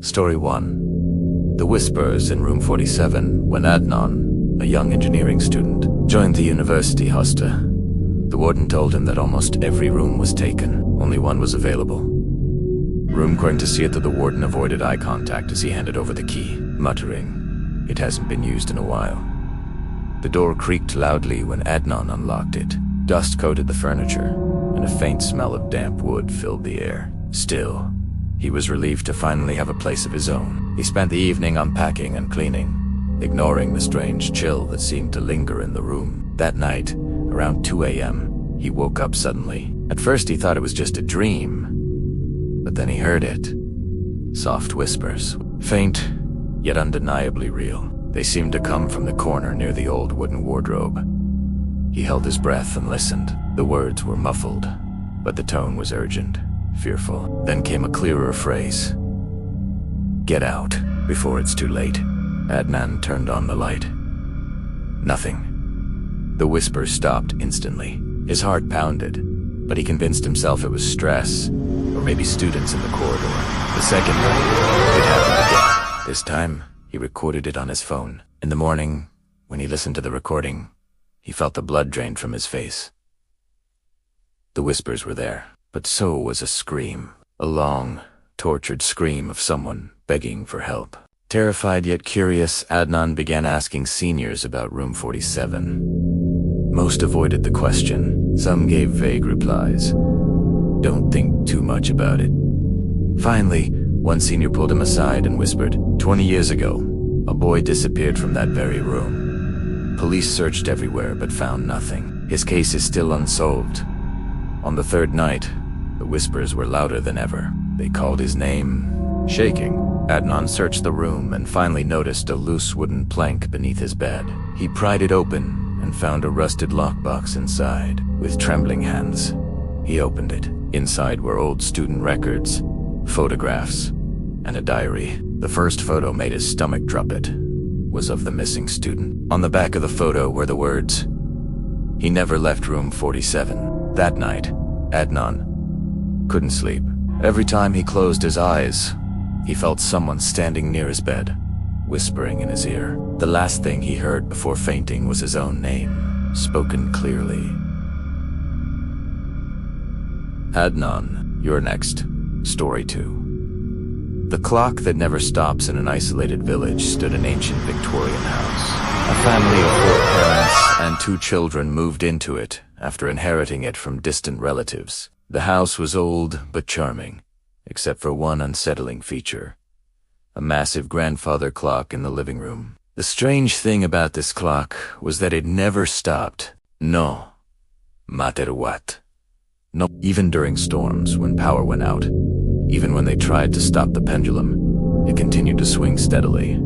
Story 1. The whispers in room 47 when Adnan, a young engineering student, joined the university hostel. The warden told him that almost every room was taken, only one was available. Room going to see it that the warden avoided eye contact as he handed over the key, muttering, "It hasn't been used in a while." The door creaked loudly when Adnan unlocked it. Dust coated the furniture, and a faint smell of damp wood filled the air. Still, he was relieved to finally have a place of his own. He spent the evening unpacking and cleaning, ignoring the strange chill that seemed to linger in the room. That night, around 2 a.m., he woke up suddenly. At first he thought it was just a dream, but then he heard it. Soft whispers, faint, yet undeniably real. They seemed to come from the corner near the old wooden wardrobe. He held his breath and listened. The words were muffled, but the tone was urgent, fearful. Then came a clearer phrase. "Get out, before it's too late." Adnan turned on the light. Nothing. The whisper stopped instantly. His heart pounded, but he convinced himself it was stress, or maybe students in the corridor. The second night, it happened again. This time, he recorded it on his phone. In the morning, when he listened to the recording, he felt the blood drained from his face. The whispers were there, but so was a scream. A long, tortured scream of someone begging for help. Terrified yet curious, Adnan began asking seniors about room 47. Most avoided the question. Some gave vague replies. "Don't think too much about it." Finally, one senior pulled him aside and whispered, "20 years ago, a boy disappeared from that very room. Police searched everywhere but found nothing. His case is still unsolved." On the third night, the whispers were louder than ever. They called his name. Shaking, Adnan searched the room and finally noticed a loose wooden plank beneath his bed. He pried it open and found a rusted lockbox inside. With trembling hands, he opened it. Inside were old student records, photographs, and a diary. The first photo made his stomach drop. It was of the missing student. On the back of the photo were the words, "He never left room 47. That night, Adnan couldn't sleep. Every time he closed his eyes, he felt someone standing near his bed, whispering in his ear. The last thing he heard before fainting was his own name, spoken clearly. Adnan, you're next. Story 2. The clock that never stops in an isolated village stood an ancient Victorian house. A family of 4 parents and 2 children moved into it after inheriting it from distant relatives. The house was old but charming, except for one unsettling feature. A massive grandfather clock in the living room. The strange thing about this clock was that it never stopped. No matter what. No, even during storms, when power went out, even when they tried to stop the pendulum, it continued to swing steadily.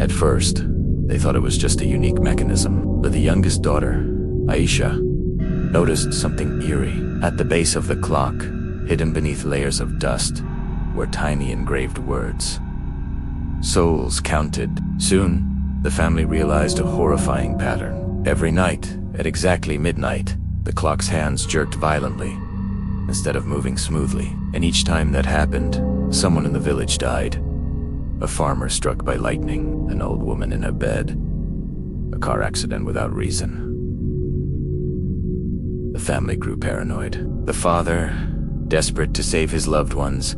At first, they thought it was just a unique mechanism, but the youngest daughter, Aisha, noticed something eerie. At the base of the clock, hidden beneath layers of dust, were tiny engraved words. Souls counted. Soon, the family realized a horrifying pattern. Every night, at exactly midnight, the clock's hands jerked violently, instead of moving smoothly. And each time that happened, someone in the village died. A farmer struck by lightning, an old woman in her bed, a car accident without reason. The family grew paranoid. The father, desperate to save his loved ones,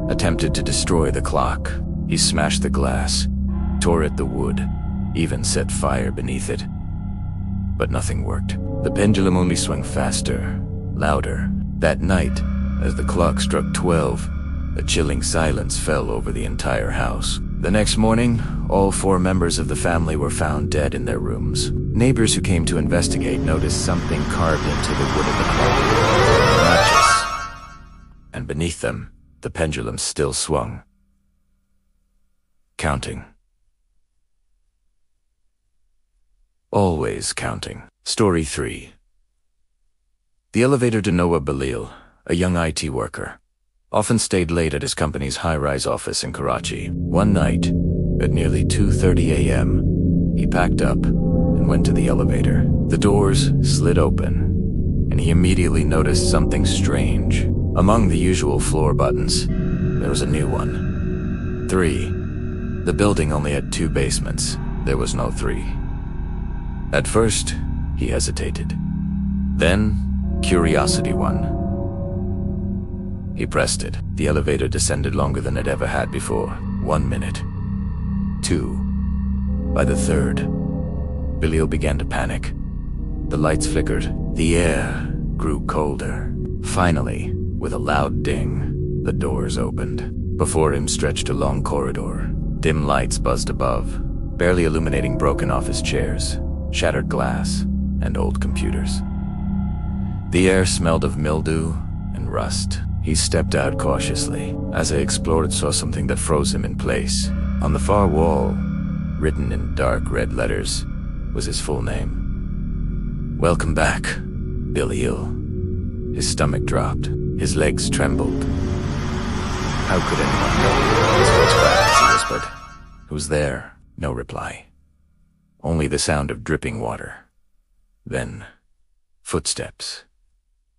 attempted to destroy the clock. He smashed the glass, tore at the wood, even set fire beneath it. But nothing worked. The pendulum only swung faster, louder. That night, as the clock struck 12, a chilling silence fell over the entire house. The next morning, all 4 members of the family were found dead in their rooms. Neighbors who came to investigate noticed something carved into the wood of the clock. Matches. And beneath them, the pendulum still swung. Counting. Always counting. Story 3. The elevator to Noah Balil, a young IT worker, often stayed late at his company's high-rise office in Karachi. One night, at nearly 2:30 a.m., he packed up and went to the elevator. The doors slid open, and he immediately noticed something strange. Among the usual floor buttons, there was a new one. 3. The building only had 2 basements. There was no 3. At first, he hesitated. Then, curiosity won. He pressed it. The elevator descended longer than it ever had before. 1 minute. 2. By the 3rd, Billy began to panic. The lights flickered. The air grew colder. Finally, with a loud ding, the doors opened. Before him stretched a long corridor. Dim lights buzzed above, barely illuminating broken office chairs, shattered glass, and old computers. The air smelled of mildew and rust. He stepped out cautiously. As he explored, saw something that froze him in place. On the far wall, written in dark red letters, was his full name. "Welcome back, Billy Hill." His stomach dropped. His legs trembled. How could anyone know? His voice cracked as he whispered. "Who's there?" No reply. Only the sound of dripping water. Then, footsteps.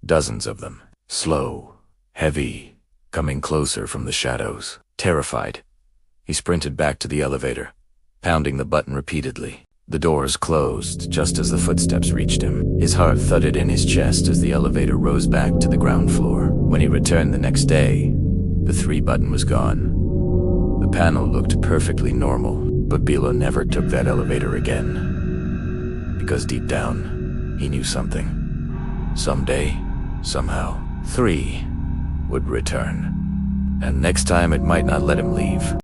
Dozens of them. Slow, heavy, coming closer from the shadows. Terrified, he sprinted back to the elevator, pounding the button repeatedly. The doors closed just as the footsteps reached him. His heart thudded in his chest as the elevator rose back to the ground floor. When he returned the next day, the 3 button was gone. The panel looked perfectly normal, but Bilo never took that elevator again. Because deep down, he knew something. Someday, somehow, 3 would return. And next time it might not let him leave.